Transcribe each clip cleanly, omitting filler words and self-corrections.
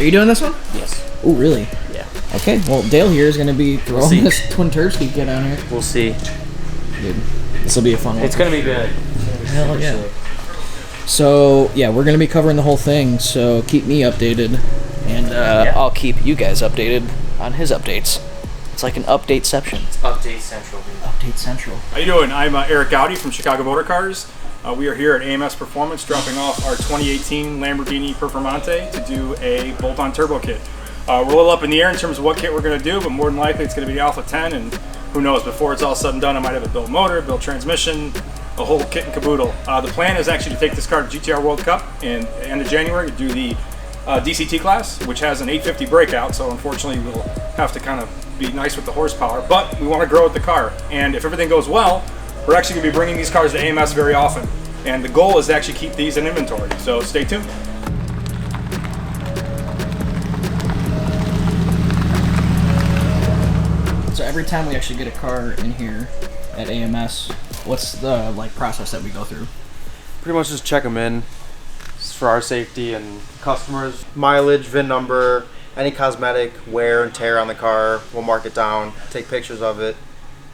you doing this one? Yes. Oh, really? Yeah. Okay, well, Dale here is going to be throwing this twin turkey kit on here. We'll see. Dude, this will be a fun one. It's going to be good. Hell yeah. So, yeah, we're going to be covering the whole thing, so keep me updated, and I'll keep you guys updated on his updates. It's like an update-ception. It's Update Central. Update Central. How you doing? I'm Eric Gowdy from Chicago Motor Cars. We are here at AMS Performance dropping off our 2018 Lamborghini Performante to do a bolt-on turbo kit. We're a little up in the air in terms of what kit we're going to do, but more than likely it's going to be Alpha 10, and who knows, before it's all said and done, I might have a built motor, built transmission, a whole kit and caboodle. The plan is actually to take this car to GT-R World Cup in the end of January to do the DCT class, which has an 850 breakout, so unfortunately we'll have to kind of be nice with the horsepower, but we want to grow with the car, and if everything goes well, we're actually going to be bringing these cars to AMS very often, and the goal is to actually keep these in inventory, so stay tuned. So every time we actually get a car in here at AMS, what's the process that we go through? Pretty much just check them in for our safety and customers. Mileage, VIN number, any cosmetic wear and tear on the car, we'll mark it down, take pictures of it.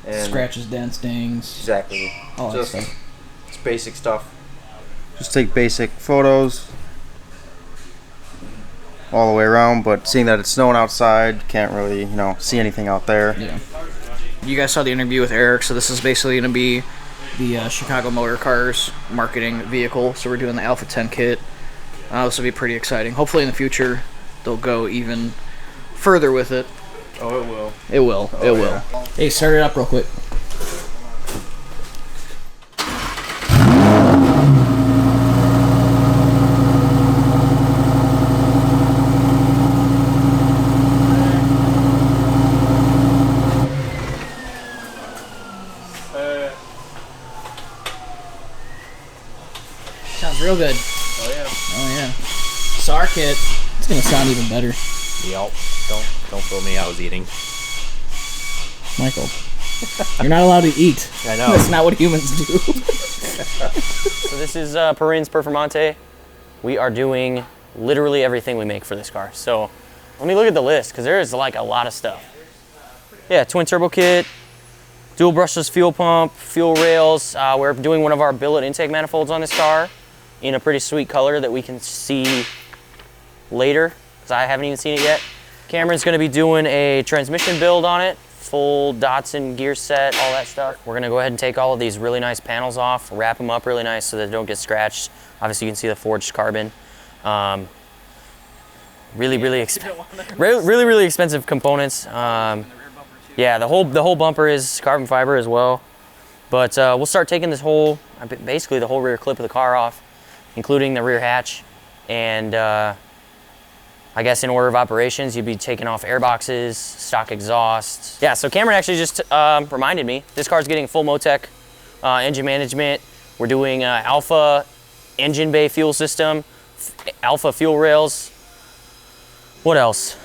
And scratches, dents, dings. Exactly. All that stuff. It's basic stuff. Just take basic photos all the way around, but seeing that it's snowing outside, can't really, see anything out there. Yeah. You guys saw the interview with Eric, so this is basically going to be the Chicago Motor Cars marketing vehicle. So we're doing the Alpha 10 kit. This will be pretty exciting. Hopefully in the future they'll go even further with it. Oh, it will. It will. Oh, it will. Hey, start it up real quick. Sounds real good. Oh yeah. Oh yeah. So our kit, it's gonna sound even better. Yep. Don't throw me. I was eating. Michael, you're not allowed to eat. I know. That's not what humans do. So this is Parkhurst Performante. We are doing literally everything we make for this car. So let me look at the list, because there is like a lot of stuff. Yeah, twin turbo kit, dual brushless fuel pump, fuel rails. We're doing one of our billet intake manifolds on this car in a pretty sweet color that we can see later, because I haven't even seen it yet. Cameron's going to be doing a transmission build on it, full Datsun gear set, all that stuff. We're going to go ahead and take all of these really nice panels off, wrap them up really nice so that they don't get scratched. Obviously you can see the forged carbon. Really expensive components. Yeah, the whole bumper is carbon fiber as well. But we'll start taking this basically the whole rear clip of the car off, including the rear hatch. And I guess in order of operations, you'd be taking off air boxes, stock exhaust. Yeah, so Cameron actually just reminded me, this car's getting full Motec engine management. We're doing Alpha engine bay fuel system, Alpha fuel rails. What else?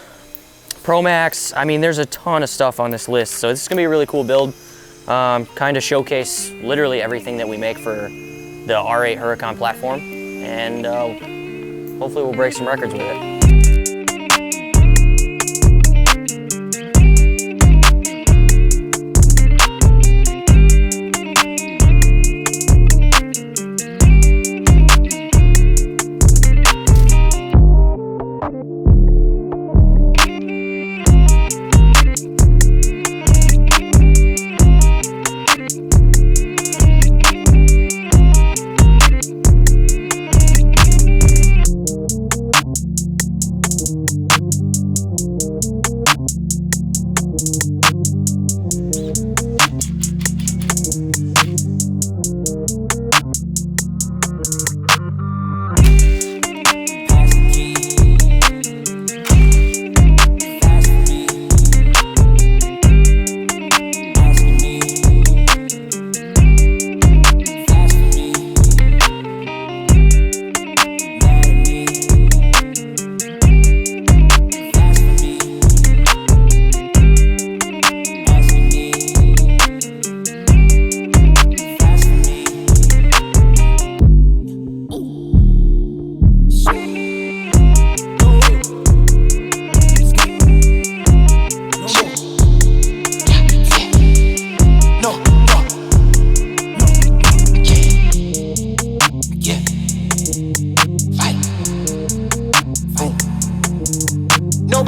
Promax. I mean, there's a ton of stuff on this list. So this is gonna be a really cool build. Kind of showcase literally everything that we make for the R8 Huracan platform. And hopefully we'll break some records with it.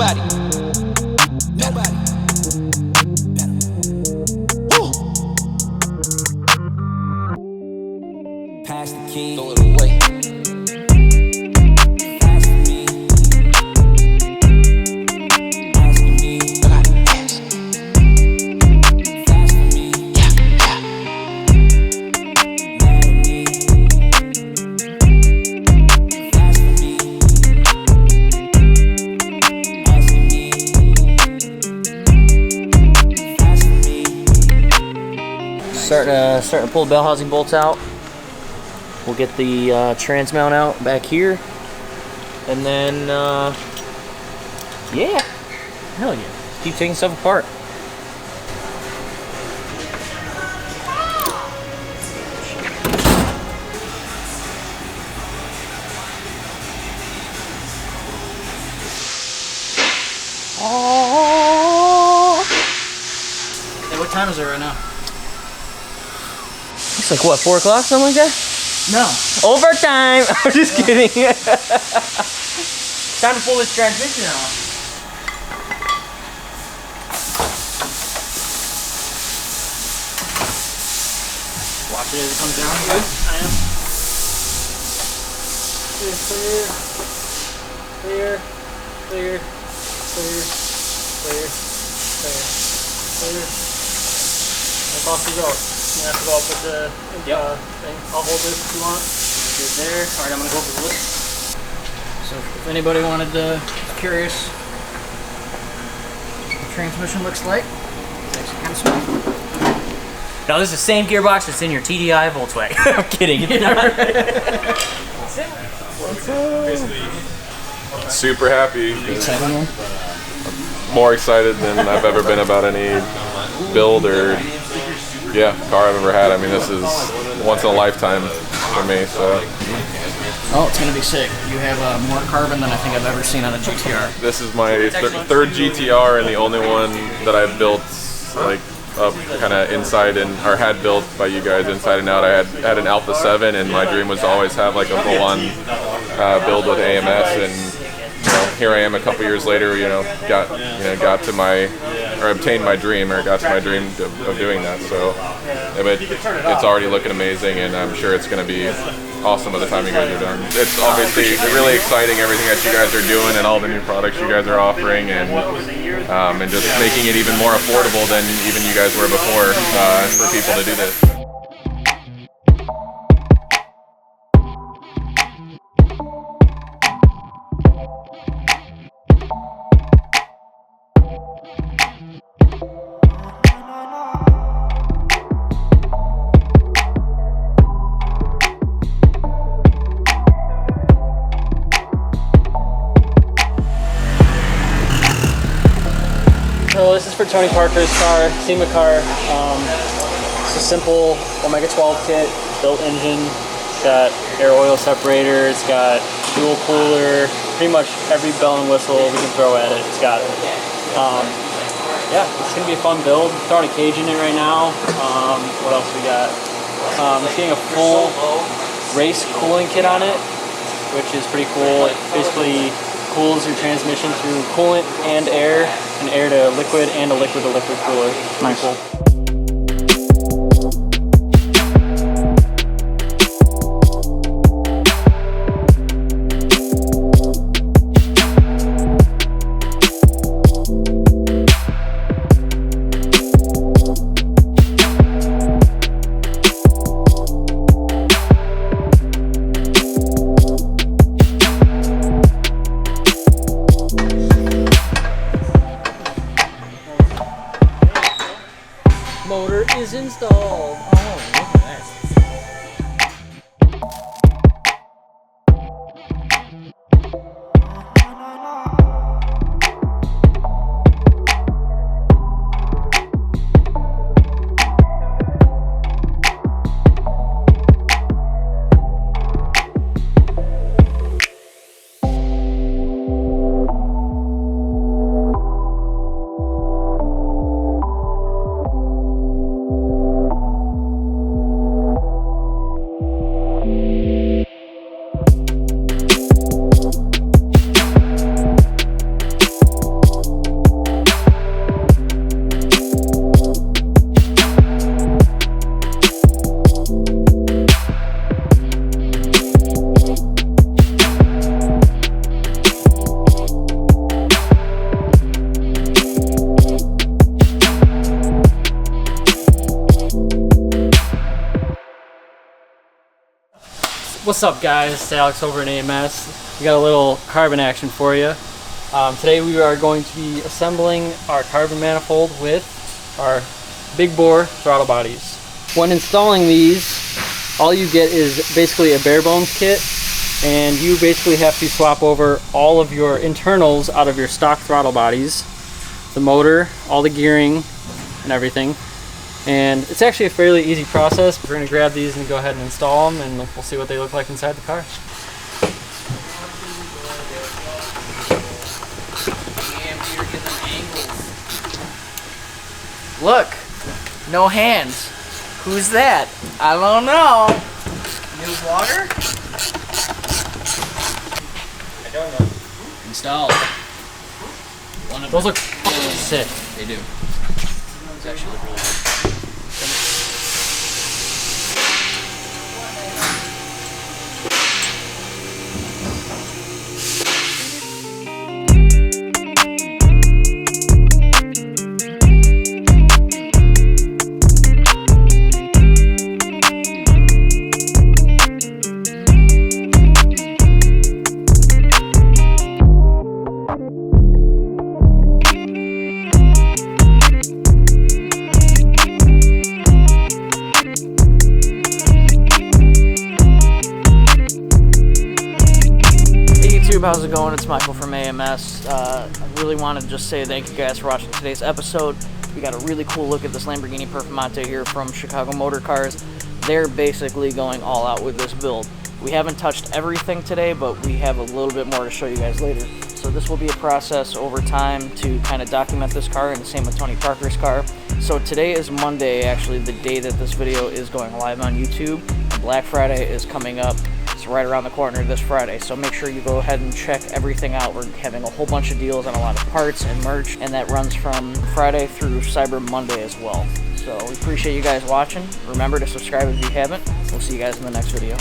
Nobody. Nobody. Woo. Pass the key. Throw it away. Pass to me. Asking me. I gotta ask. Fast for me. Yeah, yeah. Mad at me. Fast for me. Asking me. Fast for me. Starting to pull the bell housing bolts out. We'll get the trans mount out back here, and then yeah, hell yeah, just keep taking stuff apart. Oh. Hey, what time is it right now? Looks like what, 4 o'clock, something like that? No. Overtime! I'm just kidding. Time to pull this transmission off. Watch it as it comes down. Good. I am. Clear, clear, clear, clear, clear, clear, clear, clear. That's off the road. You have to go up with the thing. I'll hold this if you want. Good there. Alright, I'm gonna go over the lip. So if anybody wanted to, curious what the transmission looks like, it's actually kind of smooth. No, this is the same gearbox that's in your TDI Volkswagen. I'm kidding. Super happy. Exciting one. More excited than I've ever been about any build or car I've ever had. I mean, this is once in a lifetime for me. So. Oh, it's gonna be sick. You have more carbon than I think I've ever seen on a GT-R. This is my third GT-R and the only one that I've built like up kind of inside and or had built by you guys inside and out. I had an Alpha 7 and my dream was to always have like a full-on build with AMS, and here I am a couple years later. Got to my obtained my dream or got to my dream of doing that. So it's already looking amazing, and I'm sure it's going to be awesome by the time you guys are done. It's obviously really exciting, everything that you guys are doing and all the new products you guys are offering, and just making it even more affordable than even you guys were before for people to do this. So this is for Tony Parkhurst's car, SEMA car. It's a simple Omega 12 kit, built engine. It's got air oil separator, it's got dual cooler, pretty much every bell and whistle we can throw at it, it's got it. Yeah, it's gonna be a fun build. Throwing a cage in it right now. What else we got? It's getting a full race cooling kit on it, which is pretty cool. It basically cools your transmission through coolant and air to liquid and a liquid to liquid cooler. Nice. Cool. Motor is installed. Oh, look at that. What's up, guys? It's Alex over in AMS. We got a little carbon action for you. Today we are going to be assembling our carbon manifold with our big bore throttle bodies. When installing these, all you get is basically a bare bones kit, and you basically have to swap over all of your internals out of your stock throttle bodies, the motor, all the gearing, and everything. And it's actually a fairly easy process. We're going to grab these and go ahead and install them, and we'll see what they look like inside the car. Look, no hands. Who's that? I don't know. New water? I don't know. Installed. One of Those them. look sick. They do. It's actually really good. How's it going? It's Michael from AMS. I really wanted to just say thank you guys for watching today's episode. We got a really cool look at this Lamborghini Performante here from Chicago Motor Cars. They're basically going all out with this build. We haven't touched everything today, but we have a little bit more to show you guys later. So this will be a process over time to kind of document this car, and the same with Tony Parker's car. So today is Monday, actually the day that this video is going live on YouTube, and Black Friday is coming up. It's right around the corner this Friday, so make sure you go ahead and check everything out. We're having a whole bunch of deals on a lot of parts and merch, and that runs from Friday through Cyber Monday as well. So we appreciate you guys watching. Remember to subscribe if you haven't. We'll see you guys in the next video.